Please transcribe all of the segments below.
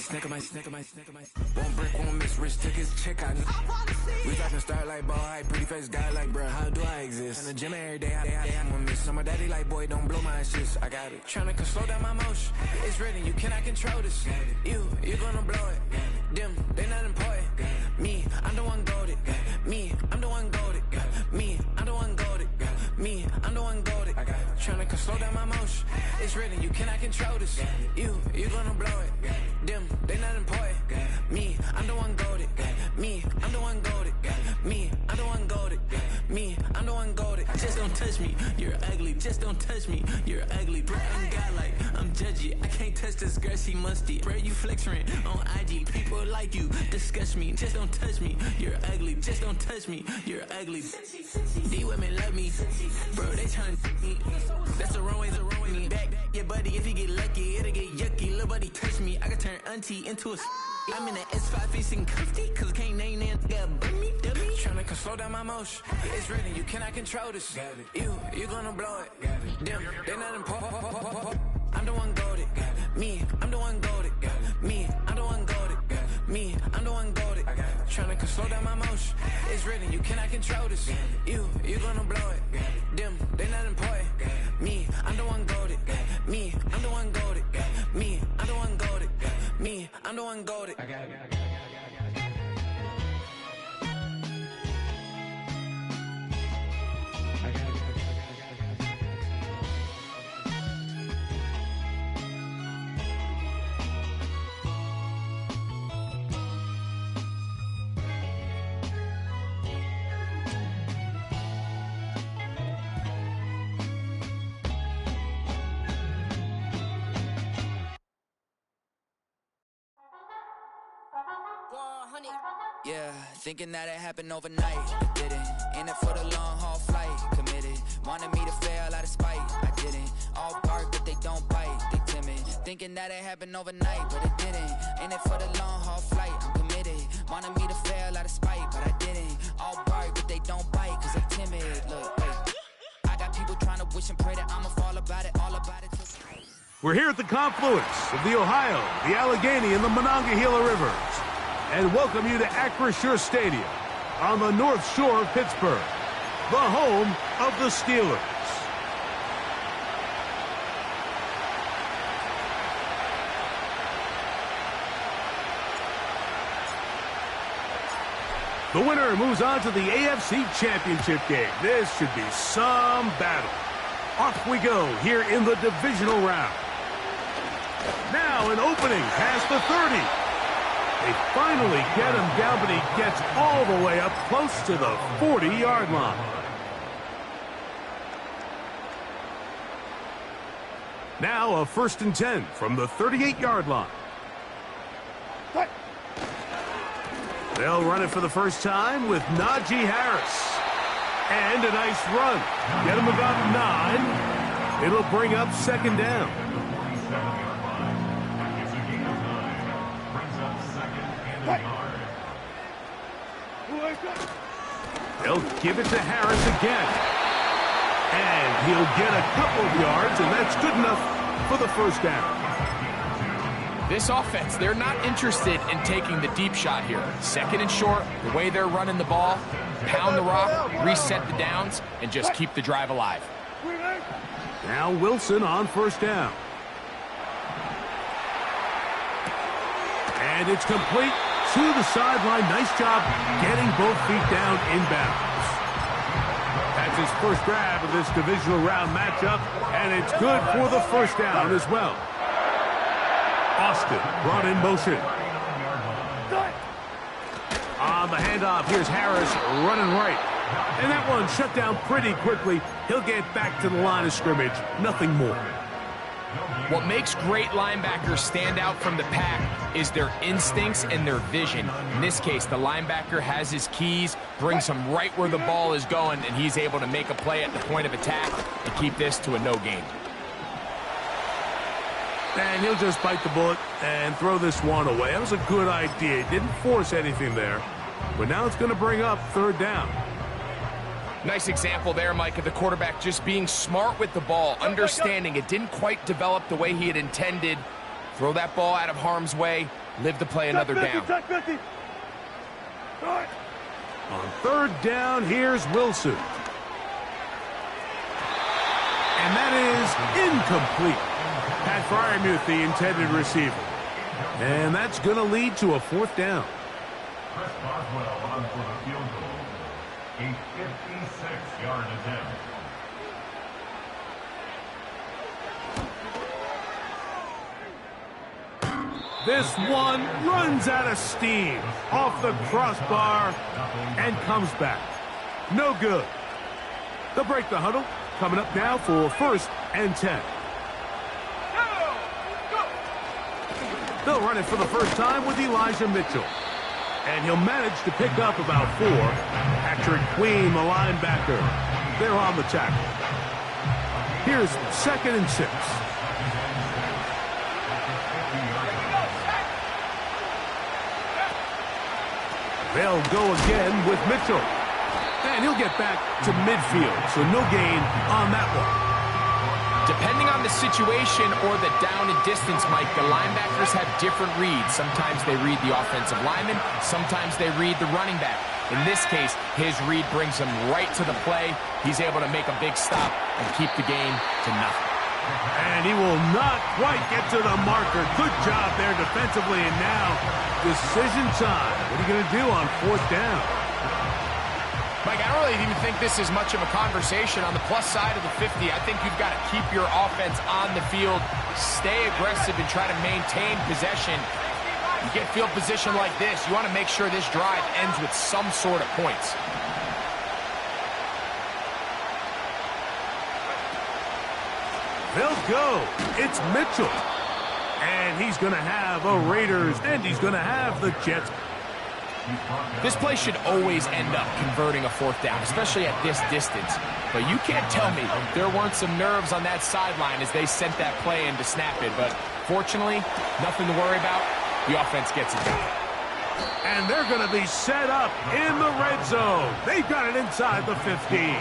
One brick, one miss, rich tickets, check out. We talking start like ball high, pretty face guy like, bruh, how do I exist? In the gym every day, I'm gonna miss. My daddy like, boy, don't blow my assist. I got it. Tryna slow down my motion. It's written, you cannot control this. You gonna blow it. Them, they not important. Me, I'm the one goated. Me, I'm the one goated. Me, I'm the one goated. Me, I'm the one goated. Tryna slow down my motion. It's written, you cannot control this. You gonna blow it. Them, they not important. Me, I'm the one goated. Me, I'm the one goated. Me, I'm the one goated. Me, I'm the one goated. Just don't touch me, you're ugly. Just don't touch me, you're ugly. Bro, I'm godlike, I'm judgy. I can't touch this girl, she musty. Bro, you flexing on IG. People like you disgust me. Just don't touch me, you're ugly. Just don't touch me, you're ugly. These women love me, bro. They trying to me. That's the wrong way, the wrong way. Back your buddy, if he get lucky, it'll get yucky. Little buddy touch me, I can turn auntie into a. I'm in the S5 facing comfy, cause I can't name that dummy. Tryna slow down my motion. It's written, you cannot control this. You gonna blow it. Them, they not important. I'm the one goated. Me, I'm the one goated. Me, I'm the one goated. Me, I'm the one goated. Tryna slow down my motion. It's written, you cannot control this. You gonna blow it. Them, they not important. Me, I'm the one goated. Me, I'm the one goated. Me, I'm the one goated. Me, I'm the one goated. Yeah, thinking that it happened overnight, but didn't. In it for the long haul flight, committed. Wanted me to fail out of spite, I didn't. All bark, but they don't bite, they timid. Thinking that it happened overnight, but it didn't. In it for the long haul flight, I'm committed. Wanted me to fail out of spite, but I didn't. All bark, but they don't bite, cause I'm timid. Look, wait. I got people trying to wish and pray that I'ma fall about it, all about it. We're here at the confluence of the Ohio, the Allegheny, and the Monongahela Rivers, and welcome you to Acrisure Stadium on the North Shore of Pittsburgh, the home of the Steelers. The winner moves on to the AFC Championship game. This should be some battle. Off we go here in the divisional round. Now an opening past the 30. They finally get him down, but he gets all the way up close to the 40-yard line. Now a 1st and 10 from the 38-yard line. They'll run it for the first time with Najee Harris. And a nice run. Get him about 9. It'll bring up 2nd down. They'll give it to Harris again. And he'll get a couple of yards, and that's good enough for the 1st down. This offense, they're not interested in taking the deep shot here. 2nd and short, the way they're running the ball, pound the rock, reset the downs, and just keep the drive alive. Now Wilson on 1st down. And it's complete to the sideline. Nice job getting both feet down inbounds. That's his first grab of this divisional round matchup, and it's good for the 1st down as well. Austin brought in motion. On the handoff, here's Harris running right. And that one shut down pretty quickly. He'll get back to the line of scrimmage. Nothing more. What makes great linebackers stand out from the pack is their instincts and their vision. In this case, the linebacker has his keys, brings him right where the ball is going, and he's able to make a play at the point of attack and keep this to a no gain. And he'll just bite the bullet and throw this one away. That was a good idea. He didn't force anything there. But now it's going to bring up 3rd down. Nice example there, Mike, of the quarterback just being smart with the ball, understanding it didn't quite develop the way he had intended. Throw that ball out of harm's way, live to play another down. On third down, here's Wilson. And that is incomplete. Pat Freiermuth, the intended receiver. And that's going to lead to a fourth down. Chris Boswell on for the field goal. A 56-yard attempt. This one runs out of steam off the crossbar and comes back. No good. They'll break the huddle. Coming up now for 1st and 10. They'll run it for the first time with Elijah Mitchell. And he'll manage to pick up about 4. Patrick Queen, the linebacker. They're on the tackle. Here's 2nd and 6. They'll go again with Mitchell. And he'll get back to midfield, so no gain on that one. Depending on the situation or the down and distance, Mike, the linebackers have different reads. Sometimes they read the offensive lineman. Sometimes they read the running back. In this case, his read brings him right to the play. He's able to make a big stop and keep the game to nothing. And he will not quite get to the marker. Good job there defensively, and now decision time. What are you going to do on 4th down? Mike, I don't really even think this is much of a conversation. On the plus side of the 50, I think you've got to keep your offense on the field, stay aggressive, and try to maintain possession. You get field position like this, you want to make sure this drive ends with some sort of points. They'll go. It's Mitchell. And he's going to have a Raiders, and he's going to have the Jets. This play should always end up converting a 4th down, especially at this distance. But you can't tell me there weren't some nerves on that sideline as they sent that play in to snap it. But fortunately, nothing to worry about. The offense gets it done. And they're going to be set up in the red zone. They've got it inside the 15.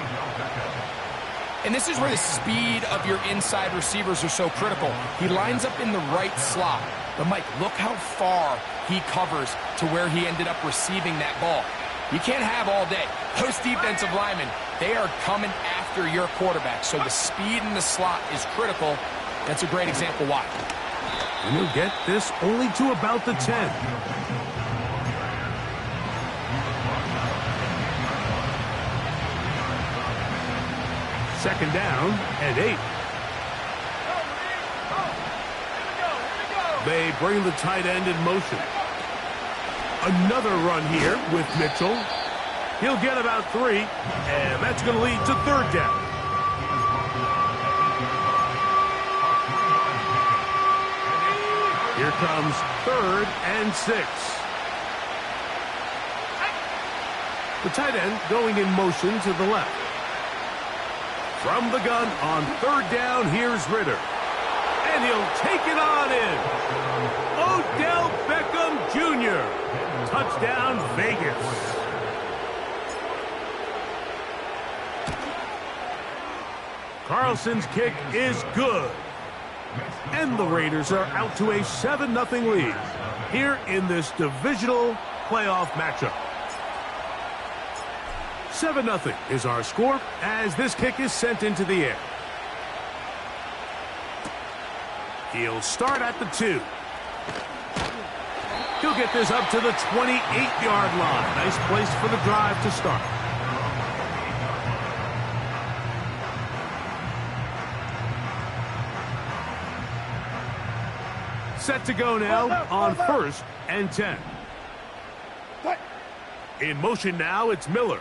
And this is where the speed of your inside receivers are so critical. He lines up in the right slot. But, Mike, look how far he covers to where he ended up receiving that ball. You can't have all day. Those defensive linemen, they are coming after your quarterback. So the speed in the slot is critical. That's a great example why. And he'll get this only to about the 10. Second down and 8. They bring the tight end in motion. Another run here with Mitchell. He'll get about 3, and that's going to lead to 3rd down. Here comes 3rd and 6. The tight end going in motion to the left. From the gun on 3rd down, here's Ritter. And he'll take it on in. Odell Beckham Jr. Touchdown, Vegas. Carlson's kick is good. And the Raiders are out to a 7-0 lead here in this divisional playoff matchup. 7-0 is our score as this kick is sent into the air. He'll start at the 2. He'll get this up to the 28-yard line. Nice place for the drive to start. Set to go now on 1st and 10. In motion now, it's Miller.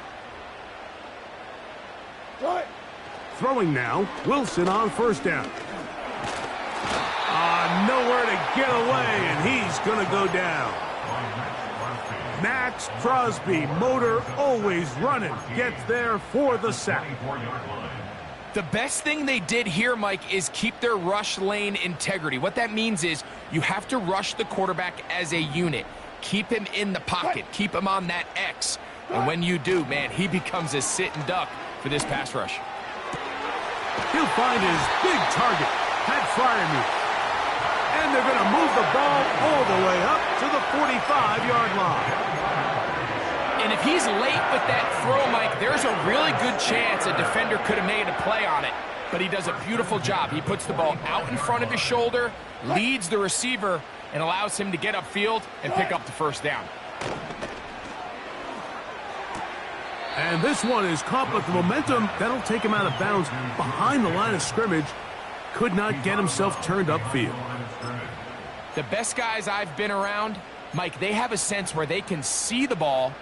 Throwing now, Wilson on 1st down. Nowhere to get away, and he's going to go down. Max Crosby, motor always running, gets there for the sack. The best thing they did here, Mike, is keep their rush lane integrity. What that means is you have to rush the quarterback as a unit. Keep him in the pocket. Keep him on that X. And when you do, man, he becomes a sit and duck for this pass rush. He'll find his big target, Pat Freiermuth. And they're going to move the ball all the way up to 45-yard line. And if he's late with that throw, Mike, there's a really good chance a defender could have made a play on it. But he does a beautiful job. He puts the ball out in front of his shoulder, leads the receiver, and allows him to get upfield and pick up the first down. And this one is caught, but the momentum, that'll take him out of bounds behind the line of scrimmage. Could not get himself turned upfield. The best guys I've been around, Mike, they have a sense where they can see the ball,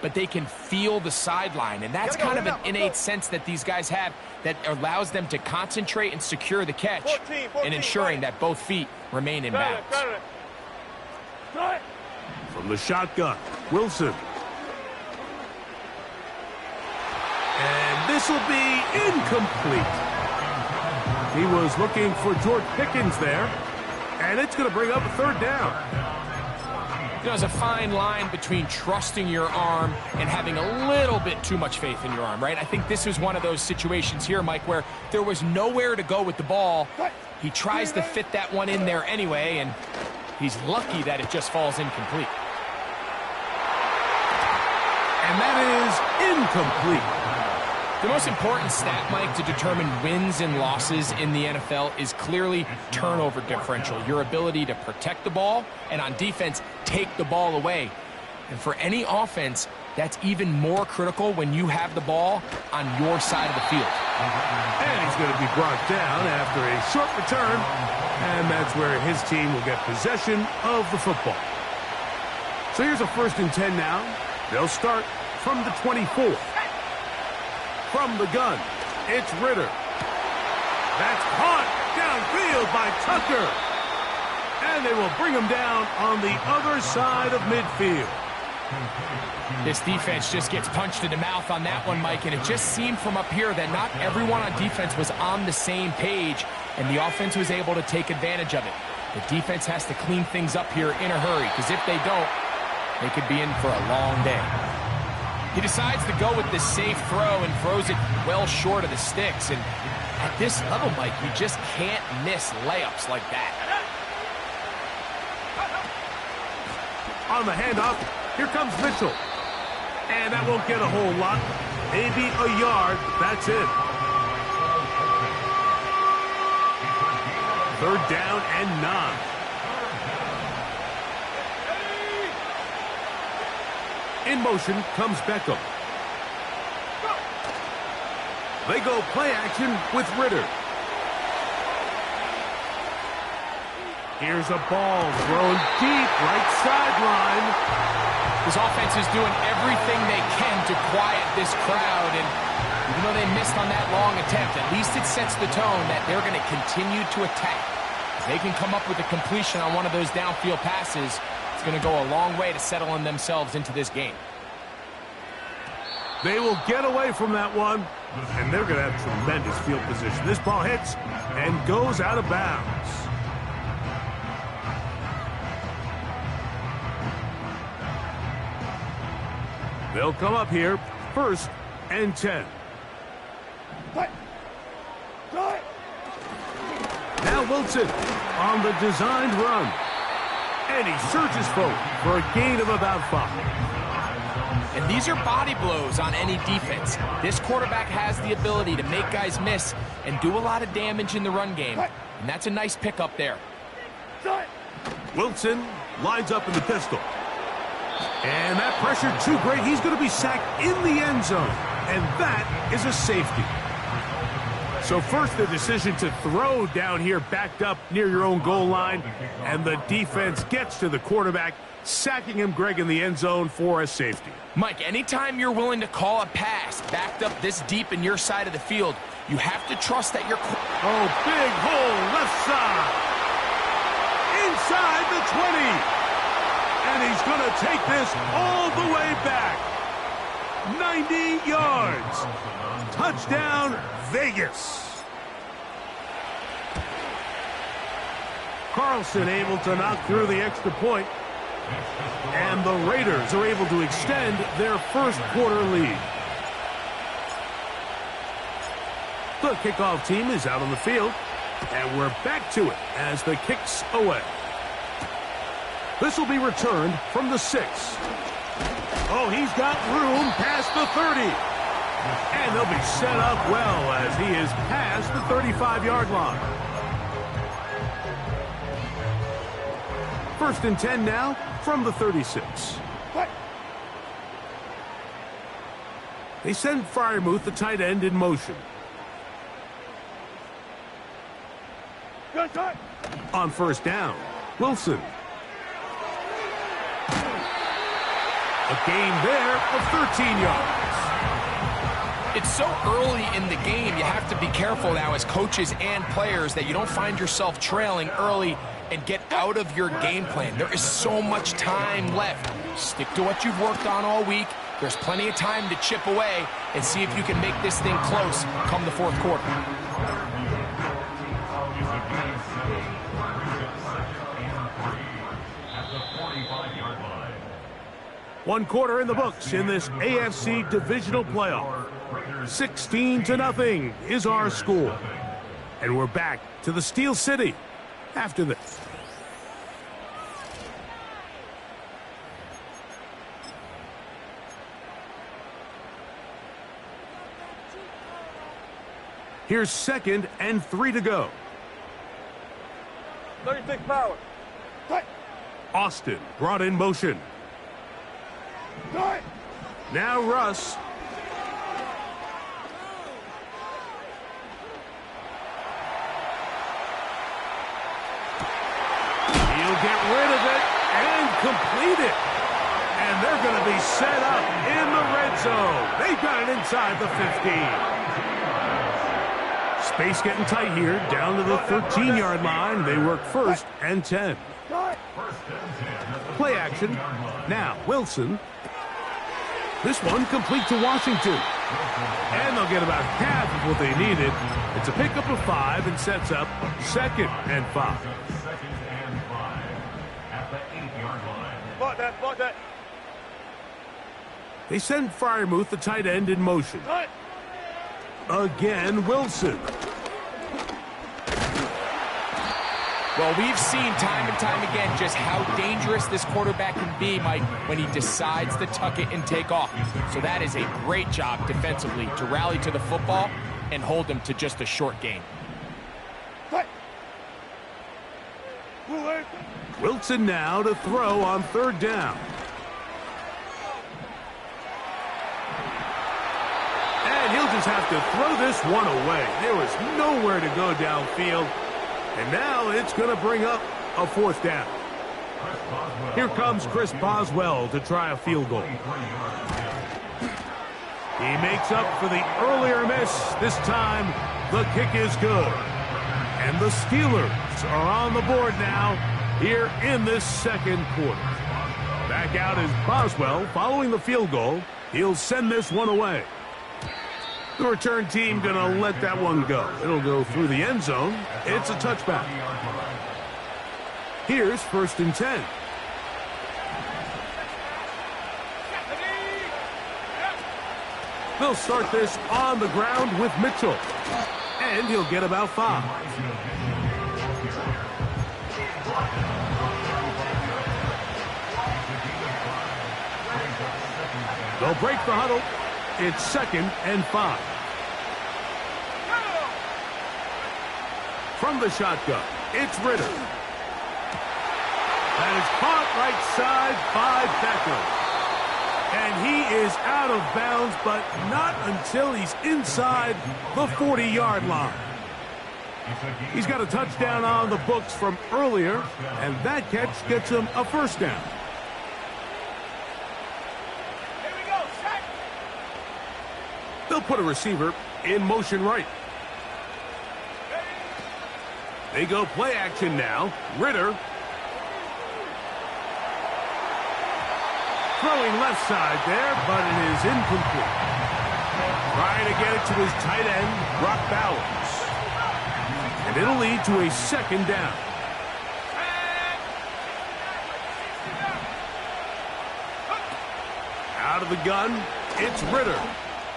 but they can feel the sideline. And that's kind of an innate sense that these guys have that allows them to concentrate and secure the catch and ensuring that both feet remain in bounds. From the shotgun, Wilson. And this will be incomplete. He was looking for George Pickens there, and it's going to bring up a third down. You know, there's a fine line between trusting your arm and having a little bit too much faith in your arm, right? I think this is one of those situations here, Mike, where there was nowhere to go with the ball. He tries to fit that one in there anyway, and he's lucky that it just falls incomplete. And that is incomplete. The most important stat, Mike, to determine wins and losses in the NFL is clearly turnover differential, your ability to protect the ball and on defense take the ball away. And for any offense, that's even more critical when you have the ball on your side of the field. And he's going to be brought down after a short return, and that's where his team will get possession of the football. So here's a 1st and 10 now. They'll start from the 24. From the gun, it's Ritter. That's caught downfield by Tucker. And they will bring him down on the other side of midfield. This defense just gets punched in the mouth on that one, Mike, and it just seemed from up here that not everyone on defense was on the same page, and the offense was able to take advantage of it. The defense has to clean things up here in a hurry, because if they don't, they could be in for a long day. He decides to go with this safe throw and throws it well short of the sticks. And at this level, Mike, you just can't miss layups like that. On the handoff, here comes Mitchell. And that won't get a whole lot. Maybe a yard. That's it. 3rd down and 9. In motion comes Beckham. They go play action with Ritter. Here's a ball thrown deep right sideline. This offense is doing everything they can to quiet this crowd, and even though they missed on that long attempt, at least it sets the tone that they're going to continue to attack. If they can come up with a completion on one of those downfield passes, it's going to go a long way to settling themselves into this game. They will get away from that one, and they're going to have tremendous field position. This ball hits and goes out of bounds. They'll come up here, 1st and 10. Now Wilson on the designed run. And he surges forward for a gain of about 5. And these are body blows on any defense. This quarterback has the ability to make guys miss and do a lot of damage in the run game. And that's a nice pickup there. Wilson lines up in the pistol. And that pressure too great. He's going to be sacked in the end zone. And that is a safety. So first the decision to throw down here backed up near your own goal line. And the defense gets to the quarterback, sacking him, Greg, in the end zone for a safety. Mike, anytime you're willing to call a pass backed up this deep in your side of the field, you have to trust that your... Oh, big hole left side. Inside the 20. And he's going to take this all the way back. 90 yards. Touchdown, Vegas. Carlson able to knock through the extra point. And the Raiders are able to extend their first quarter lead. The kickoff team is out on the field. And we're back to it as the kick's away. This will be returned from the 6. Oh, he's got room past the 30. And they'll be set up well as he is past the 35-yard line. 1st and 10 now from the 36. They send Freiermuth, the tight end, in motion. On 1st down, Wilson. A gain there of 13 yards. It's so early in the game, you have to be careful now as coaches and players that you don't find yourself trailing early and get out of your game plan. There is so much time left. Stick to what you've worked on all week. There's plenty of time to chip away and see if you can make this thing close come the 4th quarter. One quarter in the books in this AFC Divisional playoff. 16-0 is our score. And we're back to the Steel City after this. Here's 2nd and 3 to go. 36 power. Austin brought in motion. Now Russ. He'll get rid of it and complete it. And they're going to be set up in the red zone. They've got it inside the 15. Space getting tight here, down to the 13-yard line. They work 1st and 10. Play action. Now, Wilson. This one complete to Washington. And they'll get about half of what they needed. It's a pickup of 5 and sets up 2nd and 5. Block that. They send Freiermuth, the tight end, in motion. Again, Wilson. Well, we've seen time and time again just how dangerous this quarterback can be, Mike, when he decides to tuck it and take off. So that is a great job defensively to rally to the football and hold him to just a short gain. Wilson now to throw on 3rd down. And he'll just have to throw this one away. There was nowhere to go downfield. And now it's going to bring up a 4th down. Here comes Chris Boswell to try a field goal. He makes up for the earlier miss. This time, the kick is good. And the Steelers are on the board now here in this 2nd quarter. Back out is Boswell following the field goal. He'll send this one away. The return team going to let that one go. It'll go through the end zone. It's a touchback. Here's 1st and 10. They'll start this on the ground with Mitchell. And he'll get about 5. They'll break the huddle. It's 2nd and 5. From the shotgun, it's Ritter. That is caught right side by Beckham. And he is out of bounds, but not until he's inside the 40-yard line. He's got a touchdown on the books from earlier, and that catch gets him a 1st down. They'll put a receiver in motion right. They go play action now. Ritter. Throwing left side there, but it is incomplete. Trying to get it to his tight end, Brock Bowers. And it'll lead to a 2nd down. Out of the gun, it's Ritter.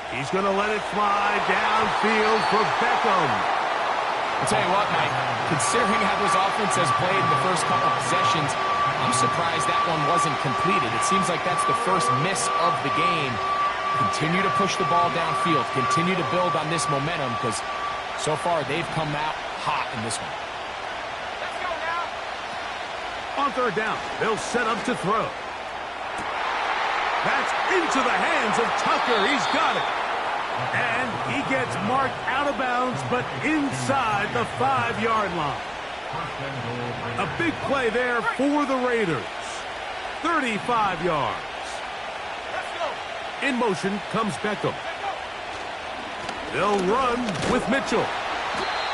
He's going to let it fly downfield for Beckham. I'll tell you what, Mike, considering how this offense has played in the first couple possessions, I'm surprised that one wasn't completed. It seems like that's the first miss of the game. Continue to push the ball downfield. Continue to build on this momentum because so far they've come out hot in this one. Let's go now. On third down, they'll set up to throw. That's into the hands of Tucker. He's got it. And he gets marked out of bounds, but inside the 5-yard line. A big play there for the Raiders. 35 yards. In motion comes Beckham. They'll run with Mitchell.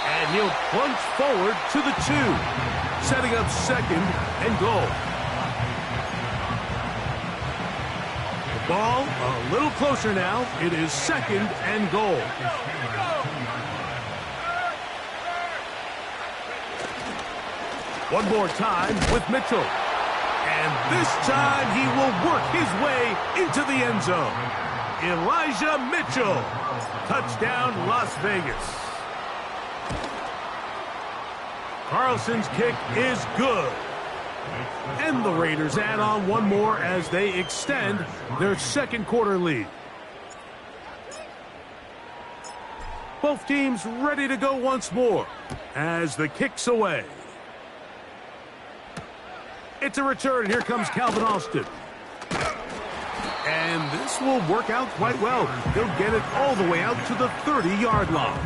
And he'll plunge forward to the 2, setting up second and goal. The ball a little closer now. It is second and goal. One more time with Mitchell. And this time he will work his way into the end zone. Elijah Mitchell. Touchdown, Las Vegas. Carlson's kick is good. And the Raiders add on one more as they extend their second quarter lead. Both teams ready to go once more as the kick's away. It's a return. Here comes Calvin Austin. And this will work out quite well. They'll get it all the way out to the 30-yard line.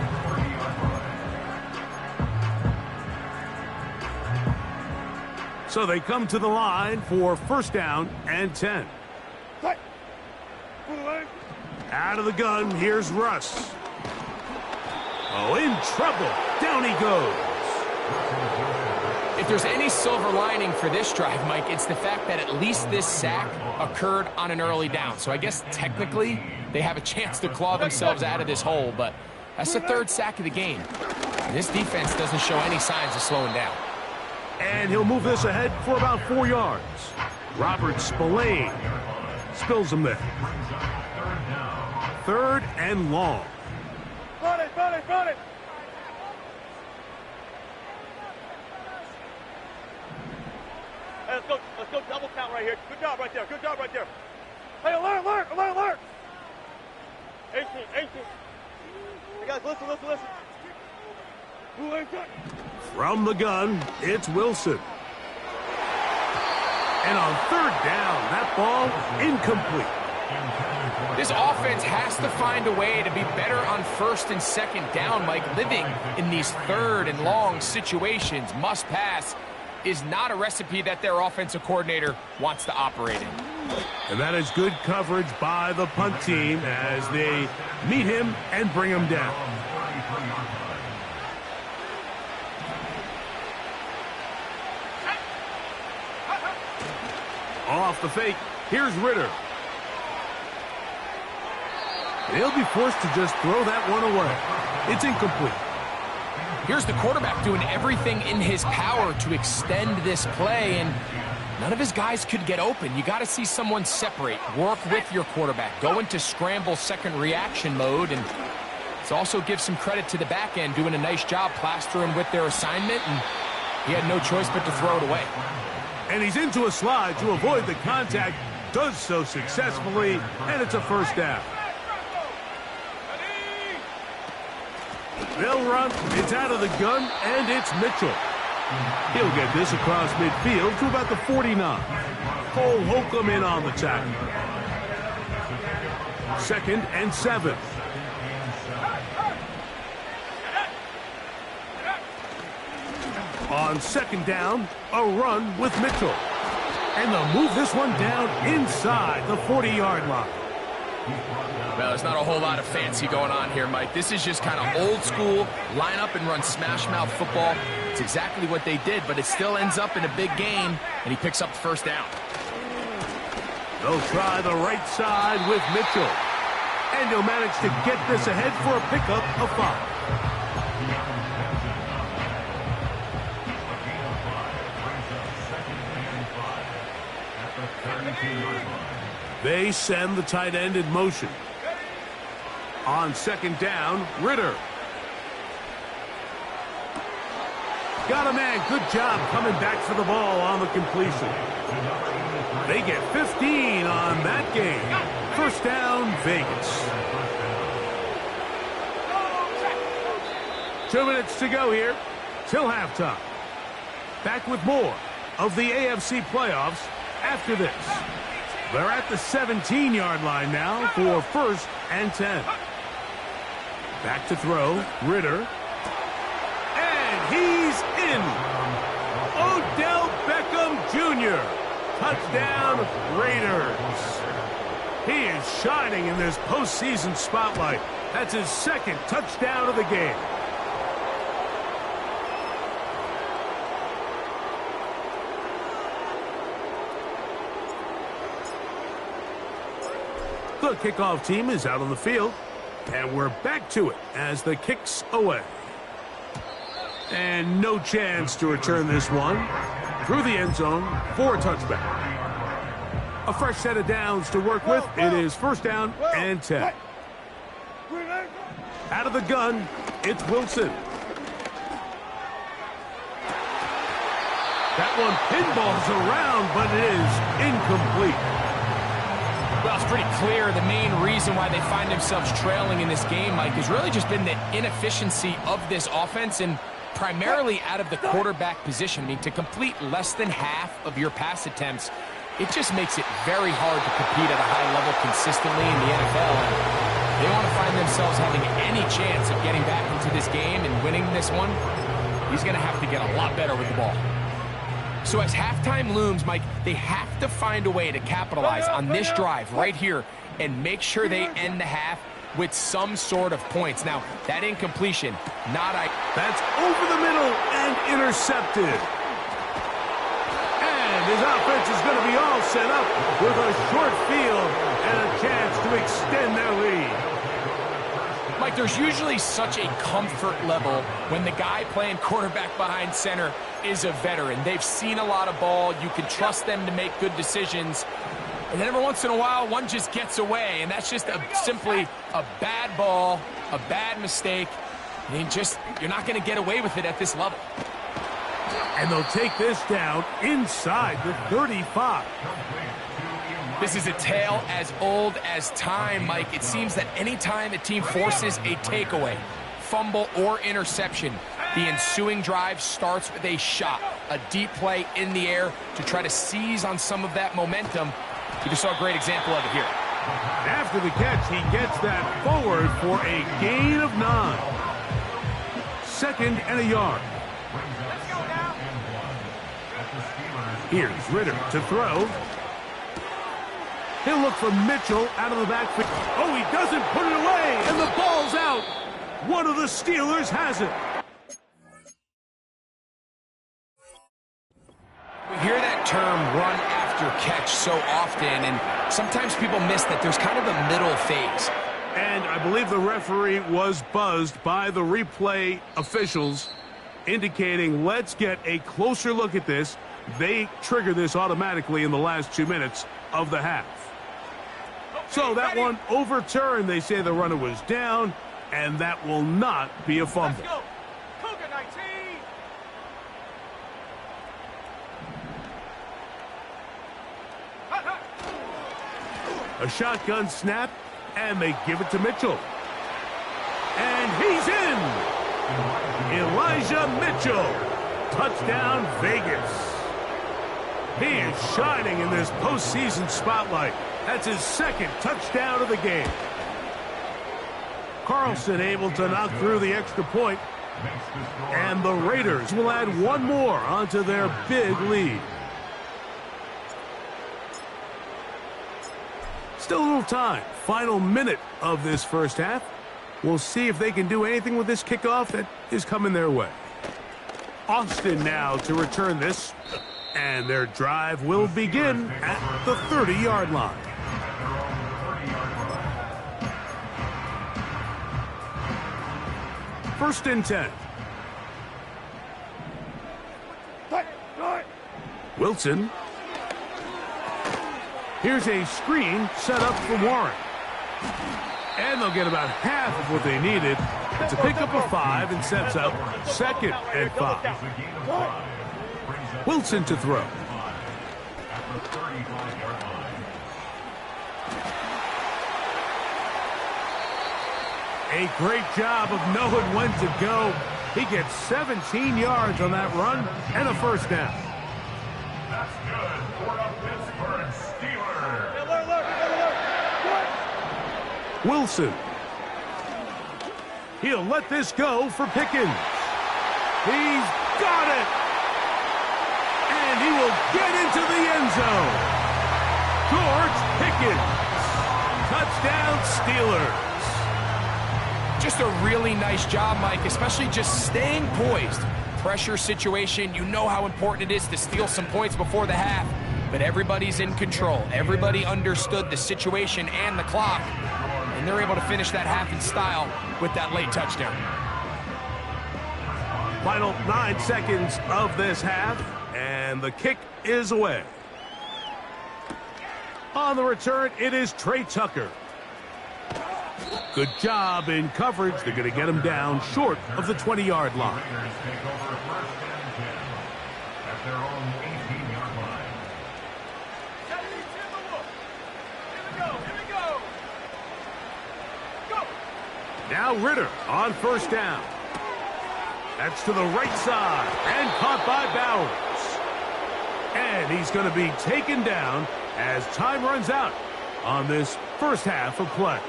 So they come to the line for first down and 10. Out of the gun, here's Russ. Oh, in trouble. Down he goes. If there's any silver lining for this drive, Mike, it's the fact that at least this sack occurred on an early down. So I guess technically they have a chance to claw themselves out of this hole, but that's the third sack of the game. And this defense doesn't show any signs of slowing down. And he'll move this ahead for about 4 yards. Robert Spillane spills him there. Third and long. Run it, run it, run it! Hey, let's go double count right here. Good job right there, good job right there. Hey, alert, alert, alert, alert! 18. Hey guys, listen. Who ain't that? From the gun, it's Wilson. And on third down, that ball incomplete. This offense has to find a way to be better on first and second down, Mike. Living in these third and long situations, must pass, is not a recipe that their offensive coordinator wants to operate in. And that is good coverage by the punt team as they meet him and bring him down. Off the fake, here's Ritter. They'll be forced to just throw that one away. It's incomplete. Here's the quarterback doing everything in his power to extend this play, and none of his guys could get open. You got to see someone separate, work with your quarterback, go into scramble second reaction mode, and it also gives some credit to the back end doing a nice job plastering with their assignment, and he had no choice but to throw it away. And he's into a slide to avoid the contact, does so successfully, and it's a first down. They'll run, it's out of the gun, and it's Mitchell. He'll get this across midfield to about the 49. Cole Holcomb in on the tackle. 2nd and 7. On second down, a run with Mitchell. And they'll move this one down inside the 40-yard line. Well, there's not a whole lot of fancy going on here, Mike. This is just kind of old school, line up and run smash mouth football. It's exactly what they did, but it still ends up in a big game, and he picks up the first down. They'll try the right side with Mitchell. And he'll manage to get this ahead for a pickup of 5. They send the tight end in motion. On second down, Ritter. got a man. Good job coming back for the ball on the completion. They get 15 on that game. First down, Vegas. 2 minutes to go here till halftime. Back with more of the AFC playoffs after this. They're at the 17-yard line now for 1st and 10. Back to throw, Ritter. And he's in. Odell Beckham Jr. Touchdown, Raiders. He is shining in this postseason spotlight. That's his 2nd touchdown of the game. The kickoff team is out on the field, and we're back to it as the kick's away. And no chance to return this one through the end zone for a touchback. A fresh set of downs to work with. It is 1st down and 10. Out of the gun, it's Wilson. That one pinballs around, but it is incomplete. Well, it's pretty clear the main reason why they find themselves trailing in this game, Mike, has really just been the inefficiency of this offense and primarily out of the quarterback position. I mean, to complete less than half of your pass attempts, it just makes it very hard to compete at a high level consistently in the NFL. And they want to find themselves having any chance of getting back into this game and winning this one. He's going to have to get a lot better with the ball. So as halftime looms, Mike, they have to find a way to capitalize on this drive right here and make sure they end the half with some sort of points. Now, that incompletion, that's over the middle and intercepted. And his offense is going to be all set up with a short field and a chance to extend their lead. Mike, there's usually such a comfort level when the guy playing quarterback behind center is a veteran. They've seen a lot of ball. You can trust them to make good decisions. And then every once in a while, one just gets away, and that's just simply a bad ball, a bad mistake. And you're not going to get away with it at this level. And they'll take this down inside the 35. This is a tale as old as time, Mike. It seems that any time a team forces a takeaway, fumble, or interception, the ensuing drive starts with a shot, a deep play in the air to try to seize on some of that momentum. You just saw a great example of it here. After the catch, he gets that forward for a gain of 9. 2nd and a yard. Here's Ritter to throw. He'll look for Mitchell out of the backfield. Oh, he doesn't put it away, and the ball's out. One of the Steelers has it. We hear that term run after catch so often, and sometimes people miss that there's kind of a middle phase. And I believe the referee was buzzed by the replay officials, indicating let's get a closer look at this. They trigger this automatically in the last 2 minutes of the half. So that one overturned. They say the runner was down, and that will not be a fumble. Let's go. Cougar 19. A shotgun snap, and they give it to Mitchell. And he's in. Elijah Mitchell. Touchdown, Vegas. He is shining in this postseason spotlight. That's his 2nd touchdown of the game. Carlson able to knock through the extra point. And the Raiders will add one more onto their big lead. Still a little time. Final minute of this first half. We'll see if they can do anything with this kickoff that is coming their way. Austin now to return this. And their drive will begin at the 30-yard line. First and 10. Wilson. Here's a screen set up for Warren. And they'll get about half of what they needed. It's a pickup of 5 and sets up 2nd and 5. Wilson to throw. A great job of knowing when to go. He gets 17 yards on that run and a first down. That's good for the Pittsburgh Steelers. Wilson. He'll let this go for Pickens. He's got it. And he will get into the end zone. George Pickens. Touchdown Steelers. Just a really nice job, Mike, especially just staying poised. Pressure situation, you know how important it is to steal some points before the half, but everybody's in control. Everybody understood the situation and the clock, and they're able to finish that half in style with that late touchdown. Final 9 seconds of this half, and the kick is away. On the return, it is Trey Tucker. Good job in coverage. They're going to get him down short of the 20-yard line. Now Ritter on first down. That's to the right side and caught by Bowers. And he's going to be taken down as time runs out on this first half of play.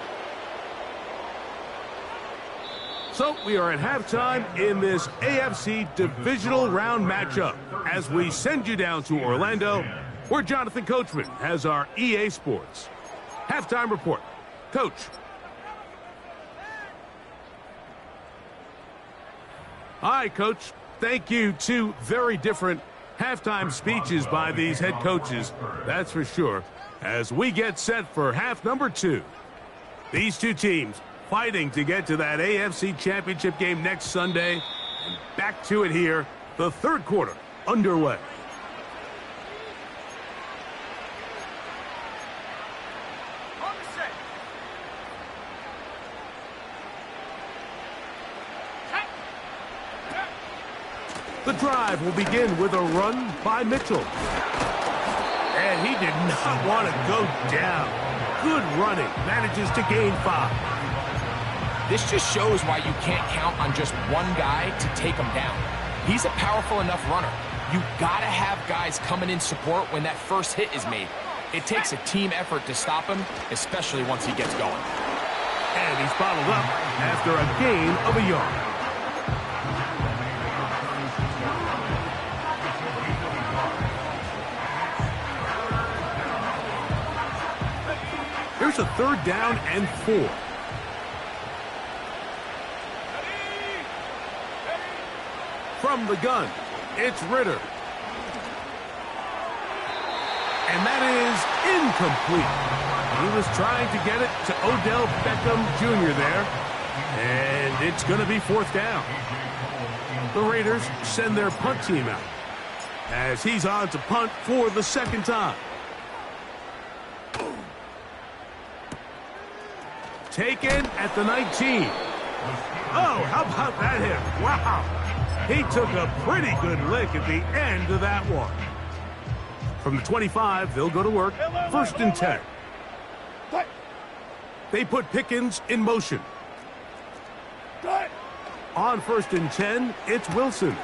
So we are at halftime in this AFC Divisional Round matchup as we send you down to Orlando, where Jonathan Coachman has our EA Sports halftime report. Coach. Hi, Coach. Thank you. 2 very different halftime speeches by these head coaches, that's for sure, as we get set for half number 2. These 2 teams fighting to get to that AFC Championship game next Sunday. And back to it here, the third quarter underway. The drive will begin with a run by Mitchell. And he did not want to go down. Good running, manages to gain 5. This just shows why you can't count on just one guy to take him down. He's a powerful enough runner. You gotta have guys coming in support when that first hit is made. It takes a team effort to stop him, especially once he gets going. And he's bottled up after a gain of a yard. Here's a 3rd down and 4. From the gun, it's Ritter. And that is incomplete. He was trying to get it to Odell Beckham Jr. there. And it's going to be 4th down. The Raiders send their punt team out as he's on to punt for the 2nd time. Taken at the 19. Oh, how about that hit? Wow. He took a pretty good lick at the end of that one. From the 25, they'll go to work. 1st and 10. They put Pickens in motion. On 1st and 10, it's Wilson.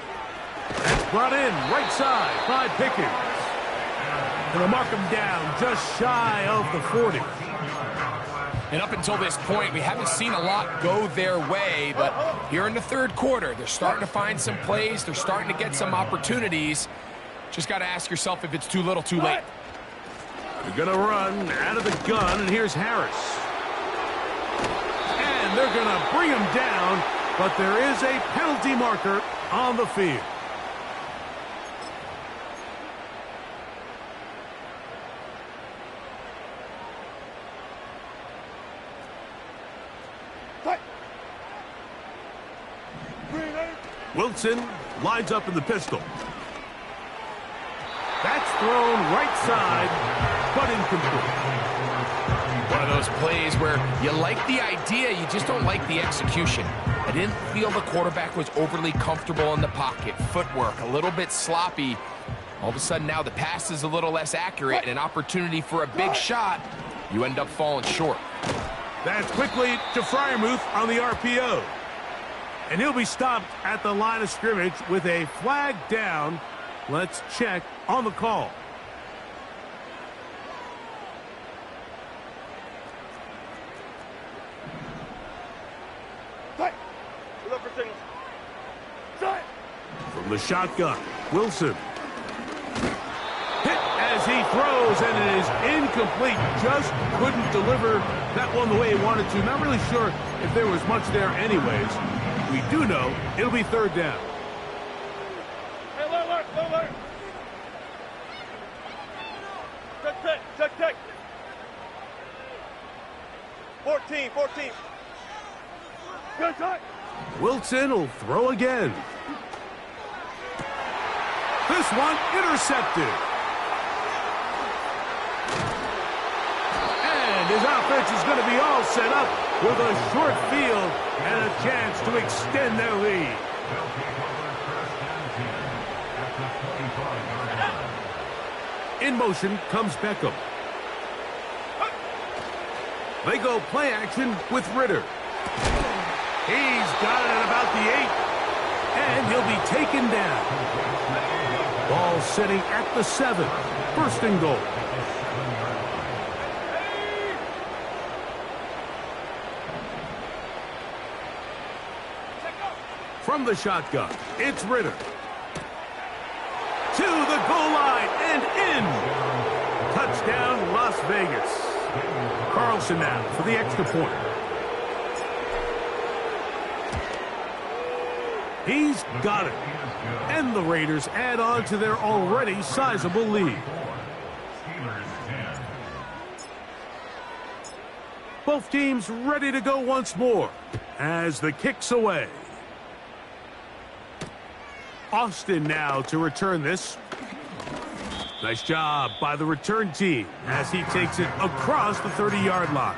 That's brought in right side by Pickens. And they'll mark him down just shy of the 40. And up until this point, we haven't seen a lot go their way, but here in the 3rd quarter, they're starting to find some plays. They're starting to get some opportunities. Just got to ask yourself if it's too little, too late. They're going to run out of the gun, and here's Harris. And they're going to bring him down, but there is a penalty marker on the field. Wilson lines up in the pistol. That's thrown right side, but incomplete. One of those plays where you like the idea, you just don't like the execution. I didn't feel the quarterback was overly comfortable in the pocket. Footwork a little bit sloppy. All of a sudden now the pass is a little less accurate and an opportunity for a big shot. You end up falling short. That's quickly to Freiermuth on the RPO. And he'll be stopped at the line of scrimmage with a flag down. Let's check on the call. From the shotgun, Wilson. Hit as he throws, and it is incomplete. Just couldn't deliver that one the way he wanted to. Not really sure if there was much there anyways. We do know it'll be third down. Hey, alert. Check. 14. Good shot. Wilson will throw again. This one intercepted. And his offense is going to be all set up with a short field and a chance to extend their lead. In motion comes Beckham. They go play action with Ritter. He's got it at about the 8. And he'll be taken down. Ball sitting at the 7. First and goal. From the shotgun, it's Ritter. To the goal line and in. Touchdown, Las Vegas. Carlson now for the extra point. He's got it. And the Raiders add on to their already sizable lead. Both teams ready to go once more as the kick's away. Austin now to return this. Nice job by the return team as he takes it across the 30-yard line.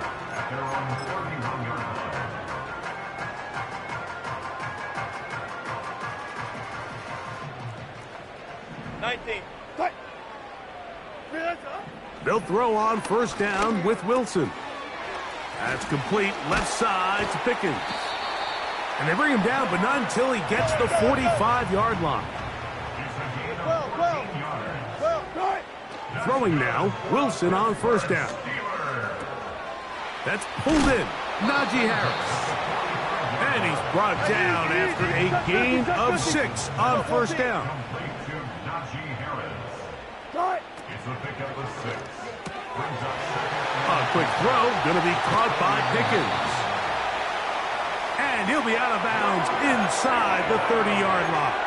They'll throw on first down with Wilson. That's complete left side to Pickens. And they bring him down, but not until he gets the 45-yard line. Throwing now, Wilson on first down. That's pulled in, Najee Harris. And he's brought down after a gain of 6 on first down. A quick throw, going to be caught by Pickens. And he'll be out of bounds inside the 30-yard line.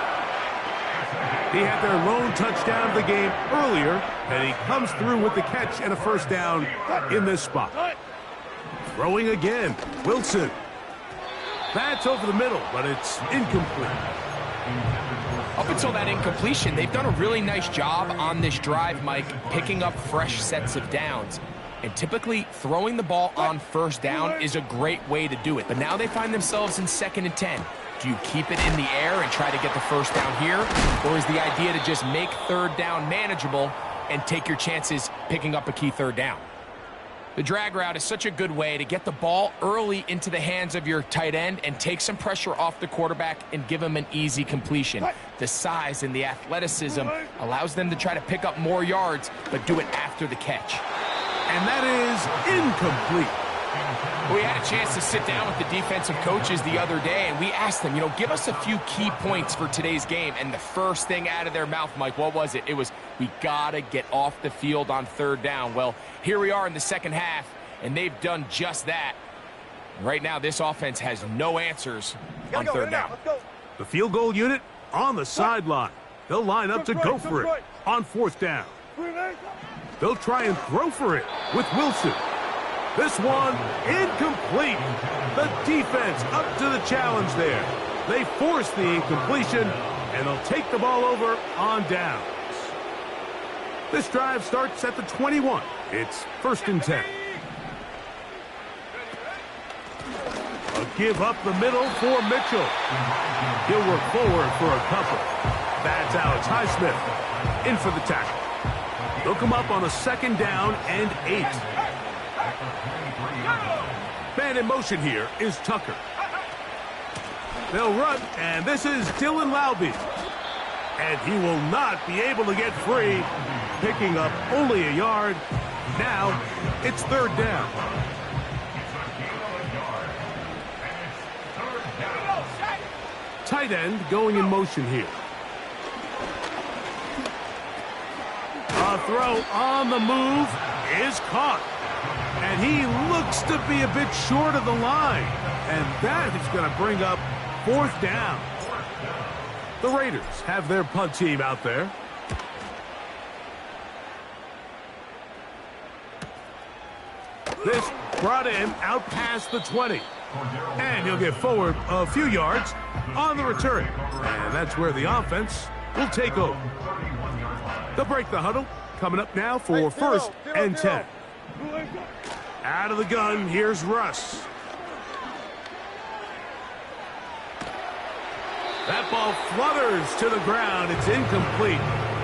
He had their lone touchdown of the game earlier, and he comes through with the catch and a first down in this spot. Throwing again, Wilson. That's over the middle, but it's incomplete. Up until that incompletion, they've done a really nice job on this drive, Mike, picking up fresh sets of downs. And typically, throwing the ball on first down is a great way to do it. But now they find themselves in 2nd and 10. Do you keep it in the air and try to get the first down here? Or is the idea to just make third down manageable and take your chances picking up a key third down? The drag route is such a good way to get the ball early into the hands of your tight end and take some pressure off the quarterback and give him an easy completion. The size and the athleticism allows them to try to pick up more yards, but do it after the catch. And that is incomplete. We had a chance to sit down with the defensive coaches the other day, and we asked them, give us a few key points for today's game. And the first thing out of their mouth, Mike, what was it? It was, we got to get off the field on third down. Well, here we are in the second half, and they've done just that. Right now, this offense has no answers on third down. The field goal unit on the sideline. They'll line up to go for it on fourth down. They'll try and throw for it with Wilson. This one incomplete. The defense up to the challenge there. They force the incompletion, and they'll take the ball over on downs. This drive starts at the 21. It's 1st and 10. A give up the middle for Mitchell. He'll work forward for a couple. That's Alex Highsmith in for the tackle. They'll come up on a 2nd down and 8. Man in motion here is Tucker. They'll run, and this is Dylan Laube. And he will not be able to get free, picking up only a yard. Now it's 3rd down. Tight end going in motion here. A throw on the move is caught. And he looks to be a bit short of the line. And that is going to bring up 4th down. The Raiders have their punt team out there. This brought him out past the 20. And he'll get forward a few yards on the return. And that's where the offense will take over. They'll break the huddle. Coming up now for 1st and 10. Out of the gun, here's Russ. That ball flutters to the ground. It's incomplete.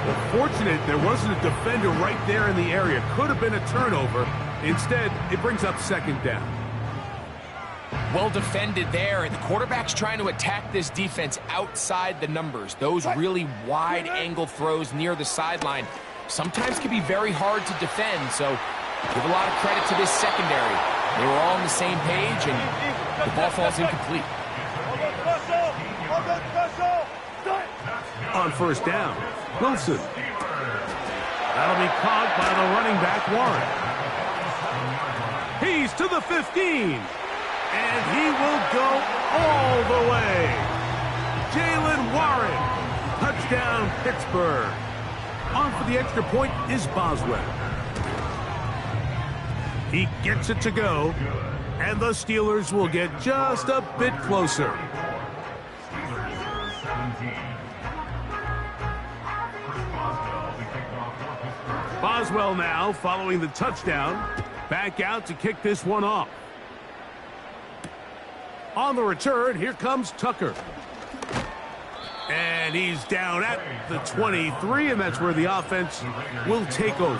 Well, fortunate there wasn't a defender right there in the area. Could have been a turnover. Instead, it brings up 2nd down. Well defended there, and the quarterback's trying to attack this defense outside the numbers. Those really wide-angle throws near the sideline sometimes can be very hard to defend, so give a lot of credit to this secondary. They were all on the same page, and the ball falls incomplete. On 1st down, Wilson. That'll be caught by the running back, Warren. He's to the 15. And he will go all the way. Jalen Warren. Touchdown, Pittsburgh. On for the extra point is Boswell. He gets it to go. And the Steelers will get just a bit closer. Boswell now following the touchdown. Back out to kick this one off. On the return, here comes Tucker. And he's down at the 23, and that's where the offense will take over.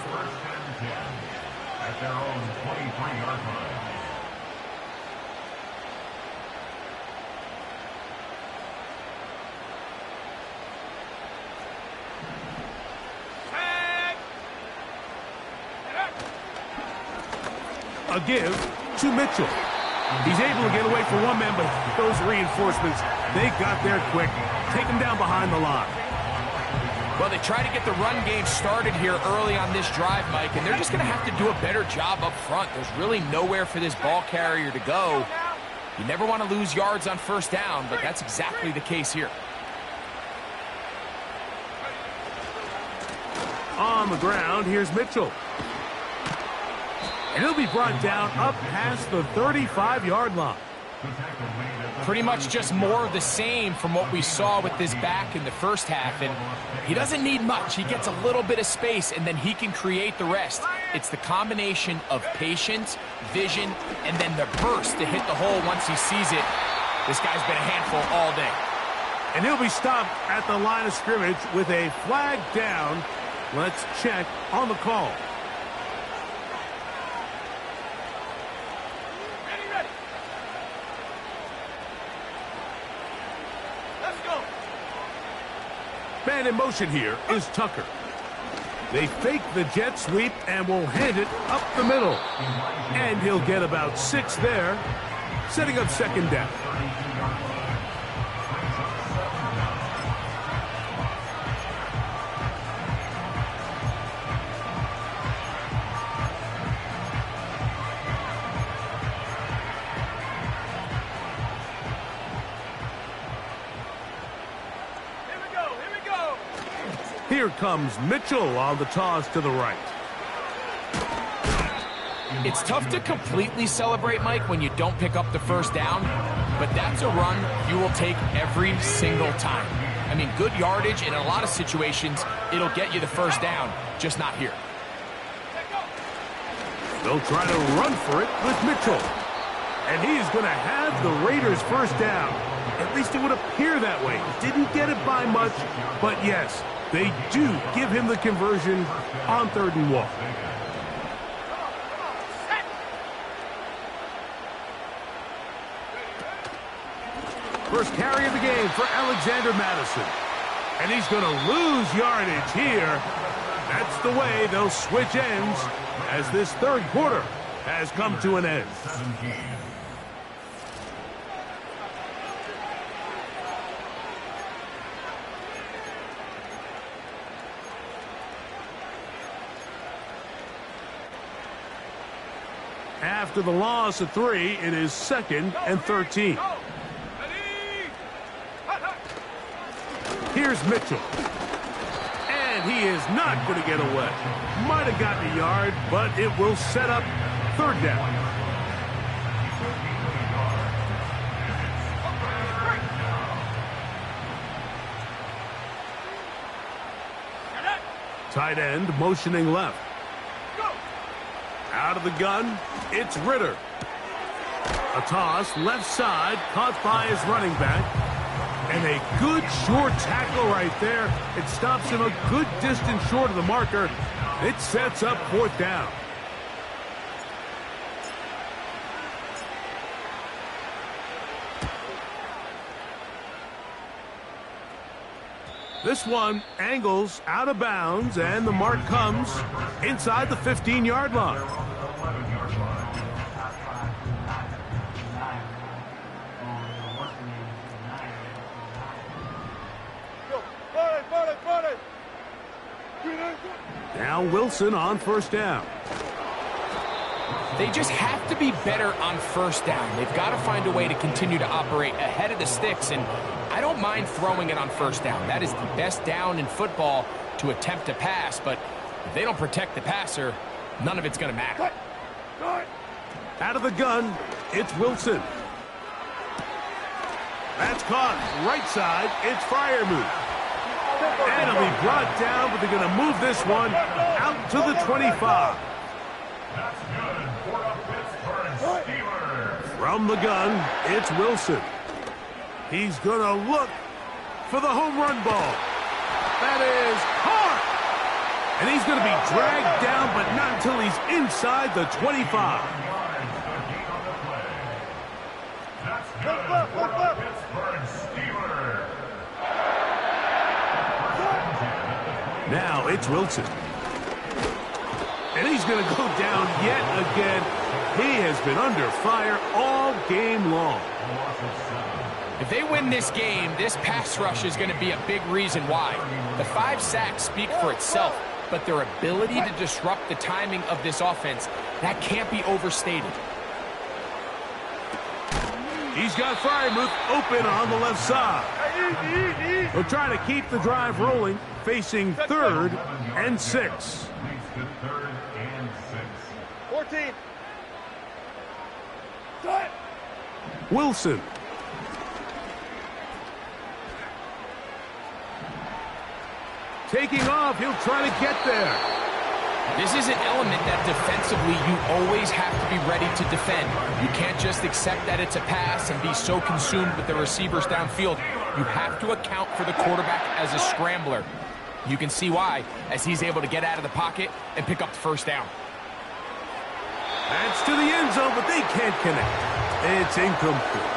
At their own 23-yard line. A give to Mitchell. He's able to get away from one man, but those reinforcements, they got there quick. Take him down behind the line. Well, they try to get the run game started here early on this drive, Mike, and they're just going to have to do a better job up front. There's really nowhere for this ball carrier to go. You never want to lose yards on 1st down, but that's exactly the case here. On the ground, here's Mitchell. And he'll be brought down up past the 35-yard line. Pretty much just more of the same from what we saw with this back in the 1st half. And he doesn't need much. He gets a little bit of space, and then he can create the rest. It's the combination of patience, vision, and then the burst to hit the hole once he sees it. This guy's been a handful all day. And he'll be stopped at the line of scrimmage with a flag down. Let's check on the call. Man in motion here is Tucker. They fake the jet sweep and will hand it up the middle. And he'll get about 6 there, setting up 2nd down. Here comes Mitchell on the toss to the right. It's tough to completely celebrate, Mike, when you don't pick up the 1st down, but that's a run you will take every single time. I mean, good yardage, and in a lot of situations, it'll get you the first down, just not here. They'll try to run for it with Mitchell. And he's going to have the Raiders first down. At least it would appear that way. Didn't get it by much, but yes, they do give him the conversion on 3rd and 1. First carry of the game for Alexander Madison. And he's going to lose yardage here. That's the way they'll switch ends as this 3rd quarter has come to an end. After the loss of 3, it is 2nd and 13. Here's Mitchell. And he is not going to get away. Might have gotten a yard, but it will set up 3rd down. Tight end motioning left. Out of the gun, it's Ritter. A toss left side, caught by his running back. And a good short tackle right there. It stops him a good distance short of the marker. It sets up 4th down. This one angles out of bounds, and the mark comes inside the 15-yard line. Now Wilson on 1st down. They just have to be better on 1st down. They've got to find a way to continue to operate ahead of the sticks, and I don't mind throwing it on 1st down. That is the best down in football to attempt to pass, but if they don't protect the passer, none of it's going to matter. Out of the gun, it's Wilson. That's caught right side. It's Freiermuth. And it'll be brought down, but they're going to move this one out to the 25. That's good for the Pittsburgh Steelers. From the gun, it's Wilson. He's going to look for the home run ball. That is hard. And he's going to be dragged down, but not until he's inside the 25. That's good for the Pittsburgh Steelers. Now it's Wilson. And he's going to go down yet again. He has been under fire all game long. If they win this game, this pass rush is going to be a big reason why. The 5 sacks speak for itself, but their ability to disrupt the timing of this offense, that can't be overstated. He's got Freiermuth open on the left side. They'll try to keep the drive rolling, facing 3rd and 6. 14. Wilson. Taking off, he'll try to get there. This is an element that defensively you always have to be ready to defend. You can't just accept that it's a pass and be so consumed with the receivers downfield. You have to account for the quarterback as a scrambler. You can see why, as he's able to get out of the pocket and pick up the 1st down. That's to the end zone, but they can't connect. It's incomplete.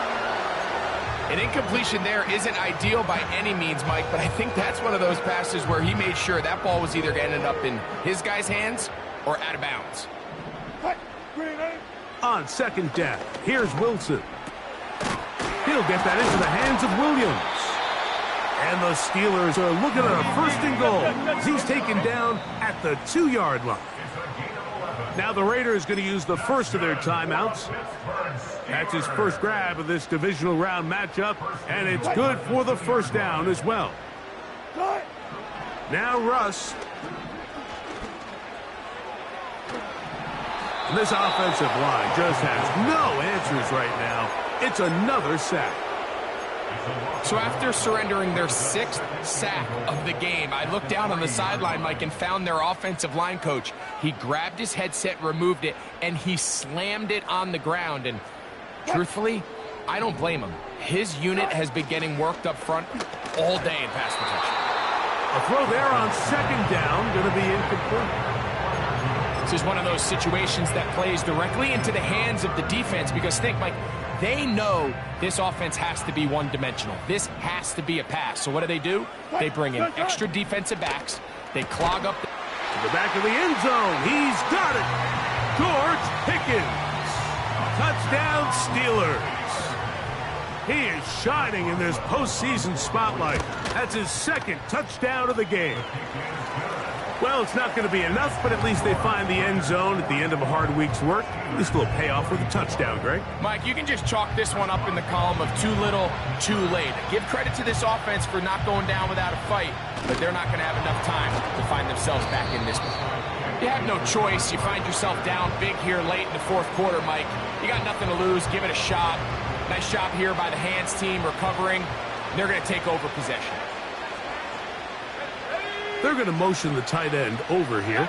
An incompletion there isn't ideal by any means, Mike, but I think that's one of those passes where he made sure that ball was either going to end up in his guy's hands or out of bounds. On 2nd down, here's Wilson. He'll get that into the hands of Williams. And the Steelers are looking at a 1st and goal. He's taken down at the 2-yard line. Now the Raiders going to use the first of their timeouts. That's his first grab of this divisional round matchup, and it's good for the 1st down as well. Now Russ. And this offensive line just has no answers right now. It's another sack. So after surrendering their 6th sack of the game, I looked down on the sideline, Mike, and found their offensive line coach. He grabbed his headset, removed it, and he slammed it on the ground. And truthfully, I don't blame him. His unit has been getting worked up front all day in pass protection. A throw there on 2nd down, going to be incomplete. This is one of those situations that plays directly into the hands of the defense because, think, Mike, they know this offense has to be one-dimensional. This has to be a pass. So what do? They bring in extra defensive backs. They clog up to the back of the end zone. He's got it. George Pickens. Touchdown, Steelers. He is shining in this postseason spotlight. That's his 2nd touchdown of the game. Well, it's not going to be enough, but at least they find the end zone at the end of a hard week's work. At least a little payoff with a touchdown, Greg. Mike, you can just chalk this one up in the column of too little, too late. Give credit to this offense for not going down without a fight, but they're not going to have enough time to find themselves back in this one. You have no choice. You find yourself down big here late in the 4th quarter, Mike. You got nothing to lose. Give it a shot. Nice job here by the hands team recovering. They're going to take over possession. They're going to motion the tight end over here.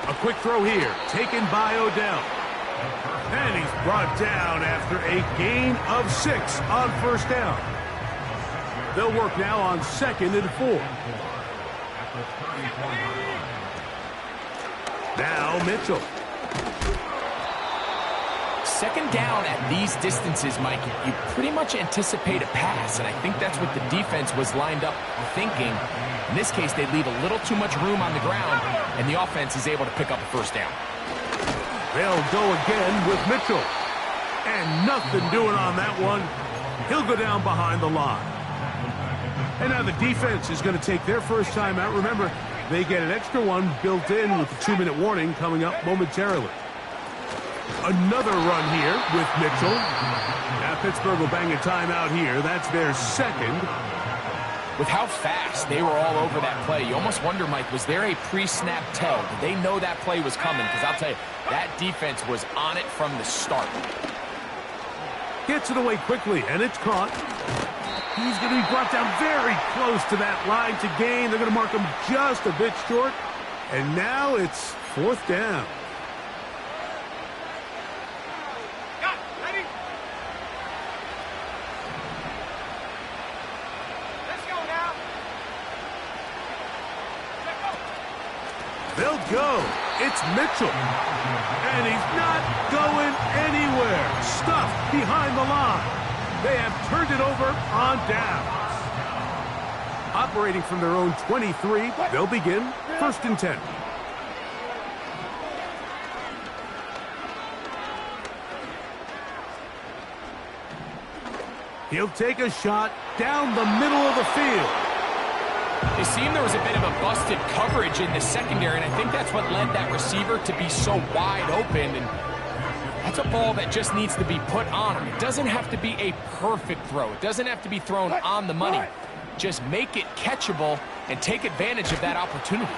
A quick throw here, taken by Odell. And he's brought down after a gain of 6 on 1st down. They'll work now on 2nd and 4. Now Mitchell. 2nd down at these distances, Mike, you pretty much anticipate a pass, and I think that's what the defense was lined up thinking. In this case, they leave a little too much room on the ground, and the offense is able to pick up a 1st down. They'll go again with Mitchell. And nothing doing on that one. He'll go down behind the line. And now the defense is going to take their first time out. Remember, they get an extra one built in with the 2-minute warning coming up momentarily. Another run here with Mitchell. Now Pittsburgh will bang a timeout here. That's their 2nd. With how fast they were all over that play, you almost wonder, Mike, was there a pre-snap tell? Did they know that play was coming? Because I'll tell you, that defense was on it from the start. Gets it away quickly, and it's caught. He's going to be brought down very close to that line to gain. They're going to mark him just a bit short. And now it's 4th down. They'll go. It's Mitchell. And he's not going anywhere. Stuffed behind the line. They have turned it over on downs. Operating from their own 23, they'll begin 1st and 10. He'll take a shot down the middle of the field. It seemed there was a bit of a busted coverage in the secondary, and I think that's what led that receiver to be so wide open. And that's a ball that just needs to be put on him. It doesn't have to be a perfect throw. It doesn't have to be thrown on the money. Just make it catchable and take advantage of that opportunity.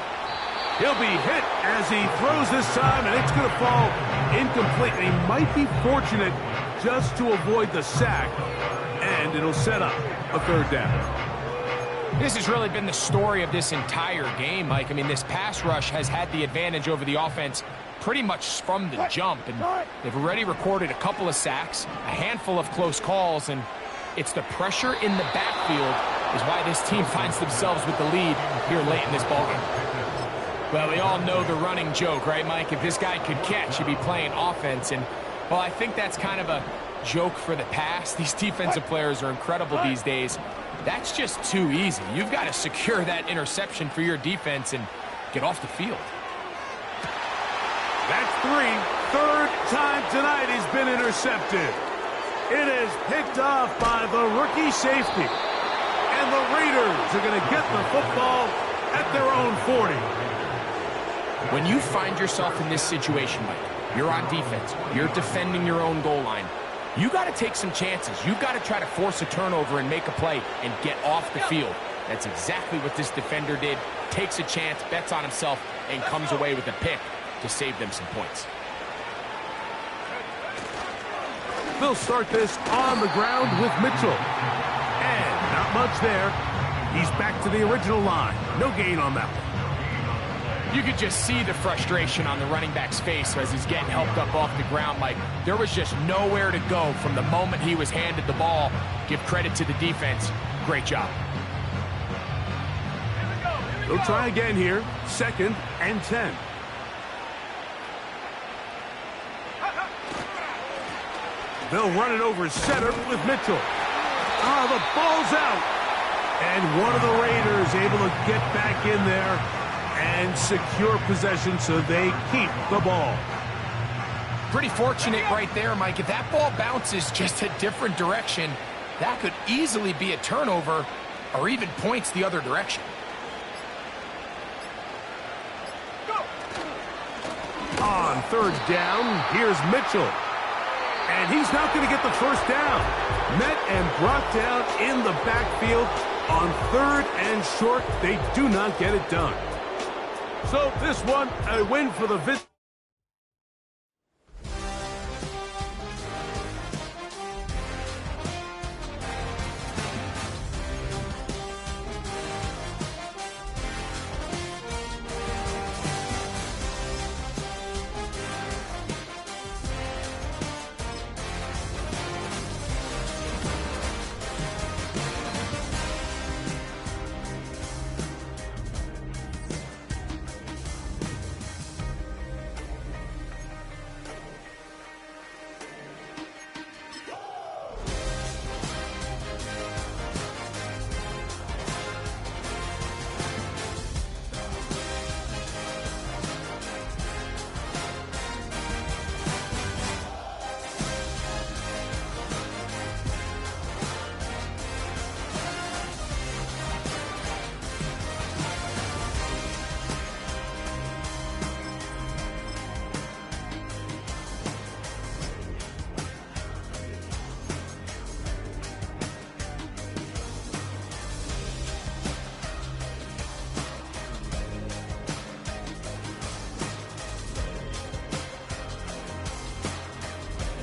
He'll be hit as he throws this time, and it's going to fall incomplete. And he might be fortunate just to avoid the sack, and it'll set up a 3rd down. This has really been the story of this entire game, Mike. I mean, this pass rush has had the advantage over the offense pretty much from the jump, and they've already recorded a couple of sacks, a handful of close calls, and it's the pressure in the backfield is why this team finds themselves with the lead here late in this ballgame. Well, we all know the running joke, right, Mike? If this guy could catch, he'd be playing offense, and, well, I think that's kind of a joke for the past. These defensive players are incredible these days. That's just too easy. You've got to secure that interception for your defense and get off the field. That's 3. 3rd time tonight he's been intercepted. It is picked off by the rookie safety. And the Raiders are going to get the football at their own 40. When you find yourself in this situation, Mike, you're on defense, you're defending your own goal line, you got to take some chances. You've got to try to force a turnover and make a play and get off the field. That's exactly what this defender did. Takes a chance, bets on himself, and comes away with a pick to save them some points. They'll start this on the ground with Mitchell. And not much there. He's back to the original line. No gain on that one. You could just see the frustration on the running back's face as he's getting helped up off the ground. Like, there was just nowhere to go from the moment he was handed the ball. Give credit to the defense. Great job. They'll try again here. 2nd and 10. They'll run it over center with Mitchell. Ah, the ball's out. And one of the Raiders able to get back in there and secure possession so they keep the ball. Pretty fortunate right there, Mike. If that ball bounces just a different direction, that could easily be a turnover or even points the other direction. On 3rd down, here's Mitchell. And he's not going to get the first down. Met and brought down in the backfield on 3rd and short. They do not get it done. So this one, a win for the Visit.